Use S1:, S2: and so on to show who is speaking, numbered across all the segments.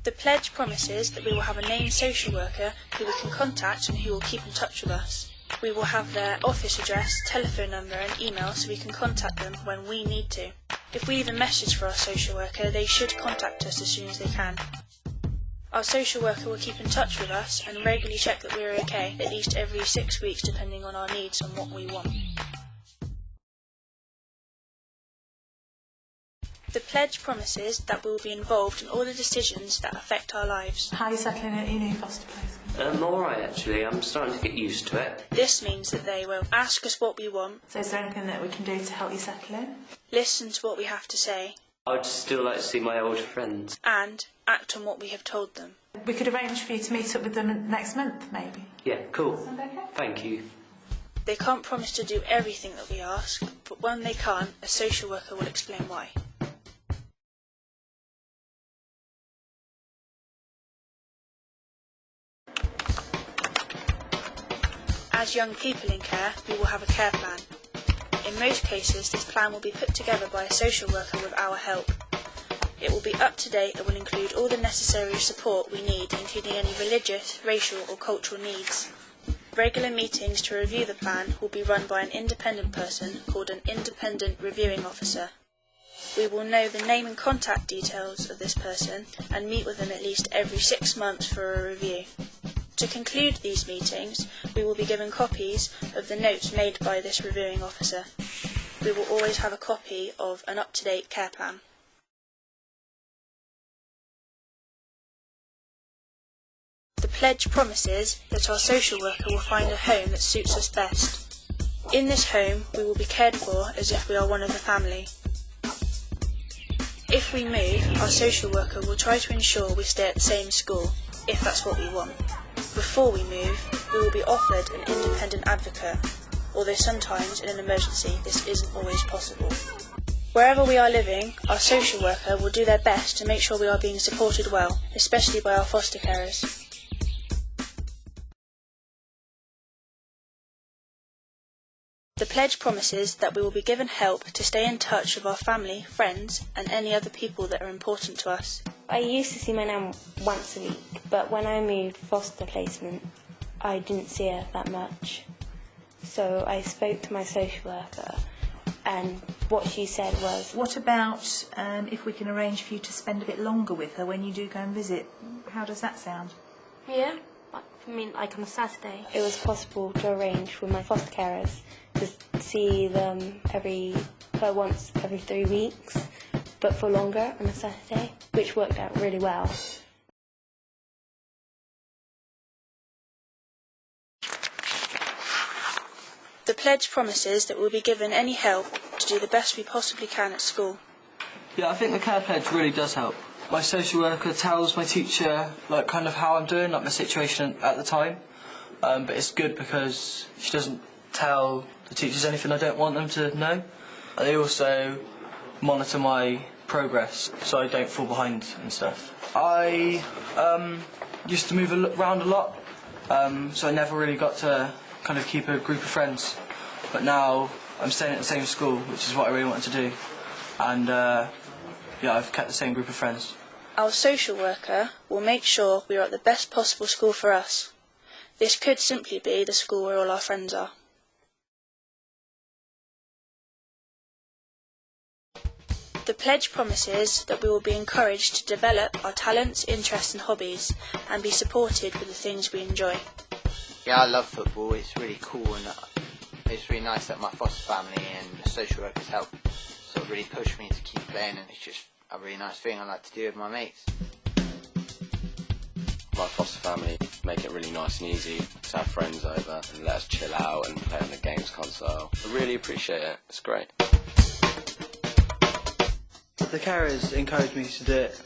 S1: The pledge promises that we will have a named social worker who we can contact and who will keep in touch with us. We will have their office address, telephone number and email so we can contact them when we need to. If we leave a message for our social worker, they should contact us as soon as they can. Our social worker will keep in touch with us and regularly check that we're okay, at least every 6 weeks depending on our needs and what we want. The pledge promises that we will be involved in all the decisions that affect our lives.
S2: How are you settling at your new foster place?
S3: I'm alright actually, I'm starting to get used to it.
S1: This means that they will ask us what we want.
S2: So is there anything that we can do to help you settle in?
S1: Listen to what we have to say.
S3: I'd still like to see my old friends.
S1: And act on what we have told them.
S2: We could arrange for you to meet up with them next month, maybe.
S3: Yeah, cool.
S2: Sound okay?
S3: Thank you.
S1: They can't promise to do everything that we ask, but when they can't, a social worker will explain why. As young people in care, we will have a care plan. In most cases, this plan will be put together by a social worker with our help. It will be up to date and will include all the necessary support we need, including any religious, racial or cultural needs. Regular meetings to review the plan will be run by an independent person called an independent reviewing officer. We will know the name and contact details of this person and meet with them at least every 6 months for a review. To conclude these meetings, we will be given copies of the notes made by this reviewing officer. We will always have a copy of an up-to-date care plan. The pledge promises that our social worker will find a home that suits us best. In this home, we will be cared for as if we are one of the family. If we move, our social worker will try to ensure we stay at the same school, if that's what we want. Before we move, we will be offered an independent advocate, although sometimes in an emergency this isn't always possible. Wherever we are living, our social worker will do their best to make sure we are being supported well, especially by our foster carers. The pledge promises that we will be given help to stay in touch with our family, friends and any other people that are important to us.
S4: I used to see my nan once a week, but when I moved foster placement, I didn't see her that much. So I spoke to my social worker and what she said was...
S2: What about if we can arrange for you to spend a bit longer with her when you do go and visit? How does that sound?
S4: Yeah, I mean, like on a Saturday. It was possible to arrange with my foster carers to see them once every 3 weeks, but for longer on a Saturday, which worked out really well.
S1: The pledge promises that we'll be given any help to do the best we possibly can at school.
S5: Yeah, I think the care pledge really does help. My social worker tells my teacher kind of how I'm doing, like my situation at the time. But it's good because she doesn't tell the teachers anything I don't want them to know. They also monitor my progress so I don't fall behind and stuff. I used to move around a lot, so I never really got to kind of keep a group of friends. But now I'm staying at the same school, which is what I really wanted to do. And yeah, I've kept the same group of friends.
S1: Our social worker will make sure we are at the best possible school for us. This could simply be the school where all our friends are. The pledge promises that we will be encouraged to develop our talents, interests and hobbies and be supported with the things we enjoy.
S6: Yeah, I love football, it's really cool and it's really nice that my foster family and the social workers help sort of really push me to keep playing, and it's just a really nice thing I like to do with my mates.
S7: My foster family make it really nice and easy to have friends over and let us chill out and play on the games console. I really appreciate it, it's great.
S5: The carers encourage me to do it.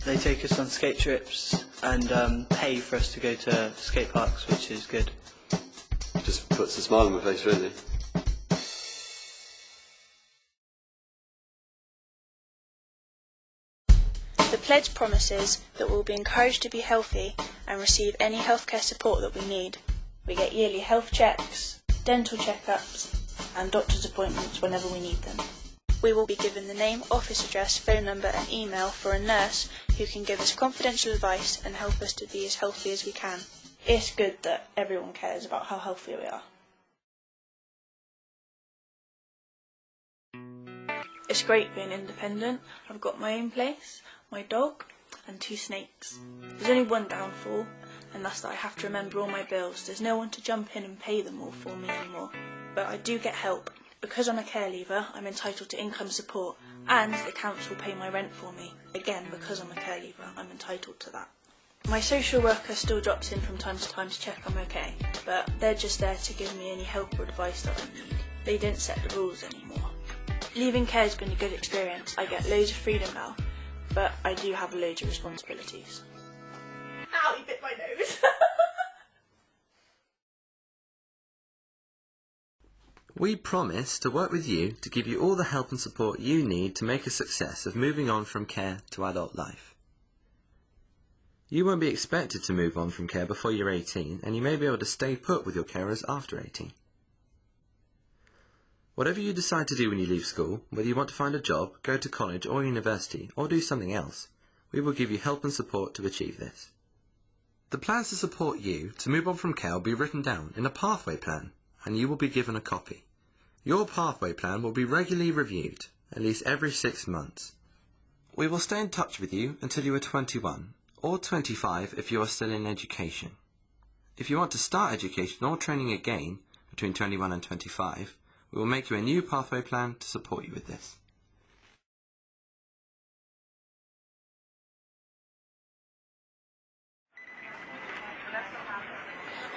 S5: They take us on skate trips and pay for us to go to skate parks, which is good.
S8: Just puts a smile on my face, really.
S1: The pledge promises that we will be encouraged to be healthy and receive any healthcare support that we need. We get yearly health checks, dental checkups and doctor's appointments whenever we need them. We will be given the name, office address, phone number and email for a nurse who can give us confidential advice and help us to be as healthy as we can. It's good that everyone cares about how healthy we are. It's great being independent. I've got my own place, my dog and 2 snakes. There's only one downfall, and that's that I have to remember all my bills. There's no one to jump in and pay them all for me anymore. But I do get help. Because I'm a care leaver, I'm entitled to income support, and the council pay my rent for me. Again, because I'm a care leaver, I'm entitled to that. My social worker still drops in from time to time to check I'm okay, but they're just there to give me any help or advice that I need. They don't set the rules anymore. Leaving care has been a good experience. I get loads of freedom now, but I do have loads of responsibilities. Ow, you bit my nose!
S9: We promise to work with you to give you all the help and support you need to make a success of moving on from care to adult life. You won't be expected to move on from care before you're 18, and you may be able to stay put with your carers after 18. Whatever you decide to do when you leave school, whether you want to find a job, go to college or university, or do something else, we will give you help and support to achieve this. The plans to support you to move on from care will be written down in a pathway plan, and you will be given a copy. Your pathway plan will be regularly reviewed, at least every 6 months. We will stay in touch with you until you are 21, or 25 if you are still in education. If you want to start education or training again between 21 and 25, we will make you a new pathway plan to support you with this.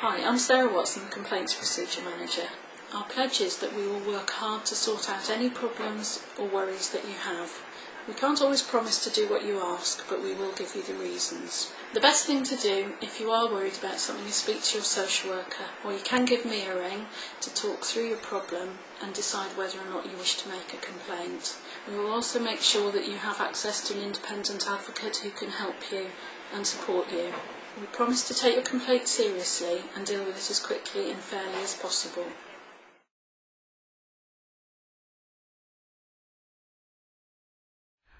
S10: Hi, I'm Sarah Watson, Complaints Procedure Manager. Our pledge is that we will work hard to sort out any problems or worries that you have. We can't always promise to do what you ask, but we will give you the reasons. The best thing to do if you are worried about something is speak to your social worker, or you can give me a ring to talk through your problem and decide whether or not you wish to make a complaint. We will also make sure that you have access to an independent advocate who can help you and support you. We promise to take your complaint seriously and deal with it as quickly and fairly as possible.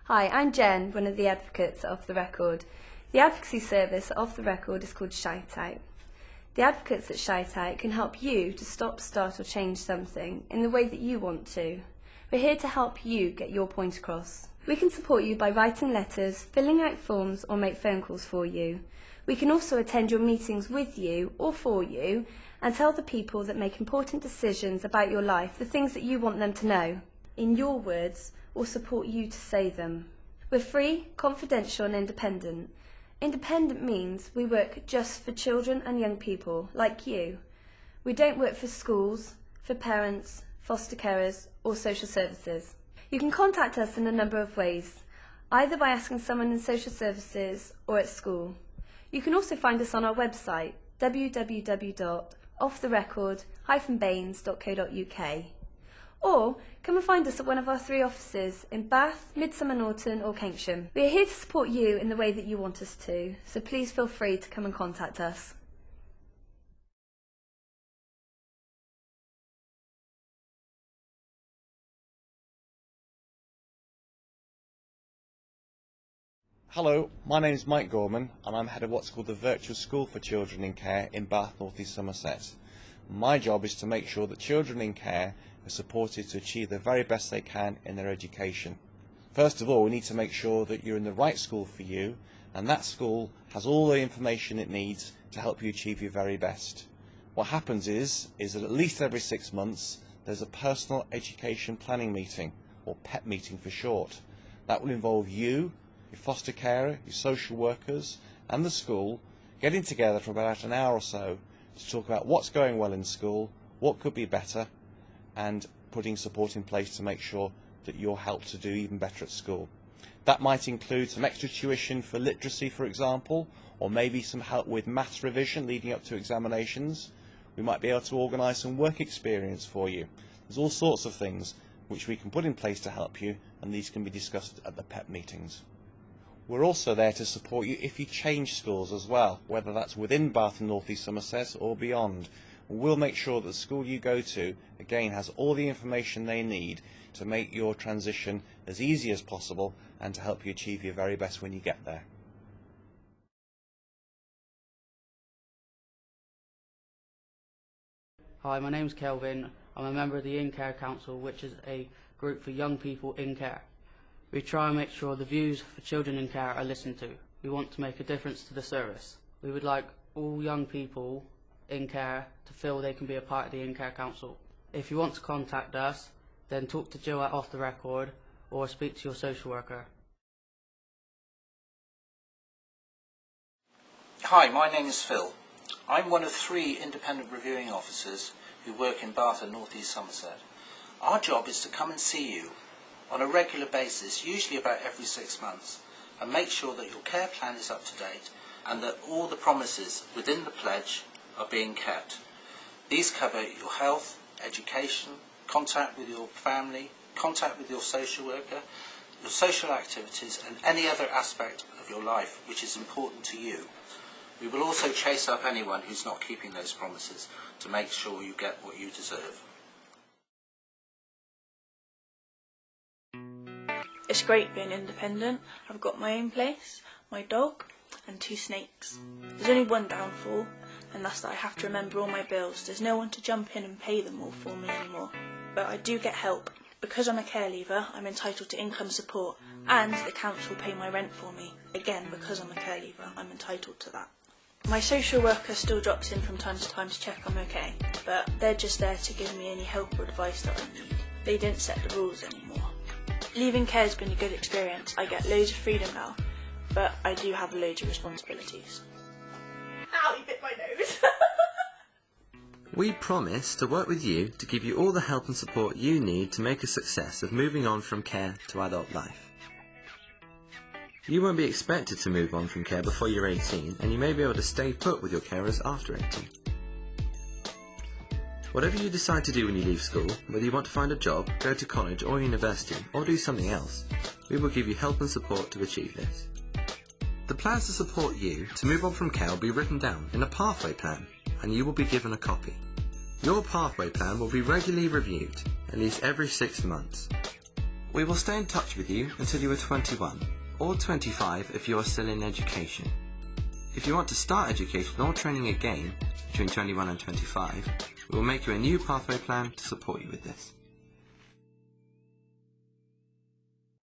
S4: Hi, I'm Jen, one of the advocates of the record. The advocacy service of the record is called Shout Out. The advocates at Shout Out can help you to stop, start or change something in the way that you want to. We're here to help you get your point across. We can support you by writing letters, filling out forms or make phone calls for you. We can also attend your meetings with you or for you and tell the people that make important decisions about your life the things that you want them to know. In your words, or support you to say them. We're free, confidential and independent. Independent means we work just for children and young people like you. We don't work for schools, for parents, foster carers or social services. You can contact us in a number of ways, either by asking someone in social services or at school. You can also find us on our website www.offtherecord-baines.co.uk. Or come and find us at one of our 3 offices in Bath, Midsummer Norton or Keynsham. We are here to support you in the way that you want us to, so please feel free to come and contact us.
S11: Hello, my name is Mike Gorman and I'm head of what's called the Virtual School for Children in Care in Bath, North East Somerset. My job is to make sure that children in care are supported to achieve the very best they can in their education. First of all, we need to make sure that you're in the right school for you, and that school has all the information it needs to help you achieve your very best. What happens is that at least every 6 months there's a personal education planning meeting, or PEP meeting for short. That will involve you, your foster carer, your social workers and the school getting together for about an hour or so to talk about what's going well in school, what could be better, and putting support in place to make sure that you're helped to do even better at school. That might include some extra tuition for literacy, for example, or maybe some help with maths revision leading up to examinations. We might be able to organise some work experience for you. There's all sorts of things which we can put in place to help you, and these can be discussed at the PEP meetings. We're also there to support you if you change schools as well, whether that's within Bath and North East Somerset or beyond. We'll make sure that the school you go to, again, has all the information they need to make your transition as easy as possible and to help you achieve your very best when you get there.
S12: Hi, my name's Kelvin. I'm a member of the In Care Council, which is a group for young people in care. We try and make sure the views for children in care are listened to. We want to make a difference to the service. We would like all young people in care to feel they can be a part of the In Care Council. If you want to contact us, then talk to Jill at Off the Record or speak to your social worker.
S13: Hi, my name is Phil. I'm one of 3 independent reviewing officers who work in Bath and North East Somerset. Our job is to come and see you on a regular basis, usually about every 6 months, and make sure that your care plan is up to date and that all the promises within the pledge are being kept. These cover your health, education, contact with your family, contact with your social worker, your social activities and any other aspect of your life which is important to you. We will also chase up anyone who's not keeping those promises to make sure you get what you deserve.
S1: It's great being independent. I've got my own place, my dog and 2 snakes. There's only one downfall, and that's that I have to remember all my bills. There's no one to jump in and pay them all for me anymore. But I do get help. Because I'm a care leaver, I'm entitled to income support, and the council pay my rent for me. Again, because I'm a care leaver, I'm entitled to that. My social worker still drops in from time to time to check I'm okay, but they're just there to give me any help or advice that I need. They don't set the rules anymore. Leaving care has been a good experience. I get loads of freedom now, but I do have loads of responsibilities. Ow, you bit my nose!
S9: We promise to work with you to give you all the help and support you need to make a success of moving on from care to adult life. You won't be expected to move on from care before you're 18, and you may be able to stay put with your carers after 18. Whatever you decide to do when you leave school, whether you want to find a job, go to college or university, or do something else, we will give you help and support to achieve this. The plans to support you to move on from care will be written down in a pathway plan, and you will be given a copy. Your pathway plan will be regularly reviewed, at least every 6 months. We will stay in touch with you until you are 21, or 25 if you are still in education. If you want to start education or training again between 21 and 25, we will make you a new pathway plan to support you with this.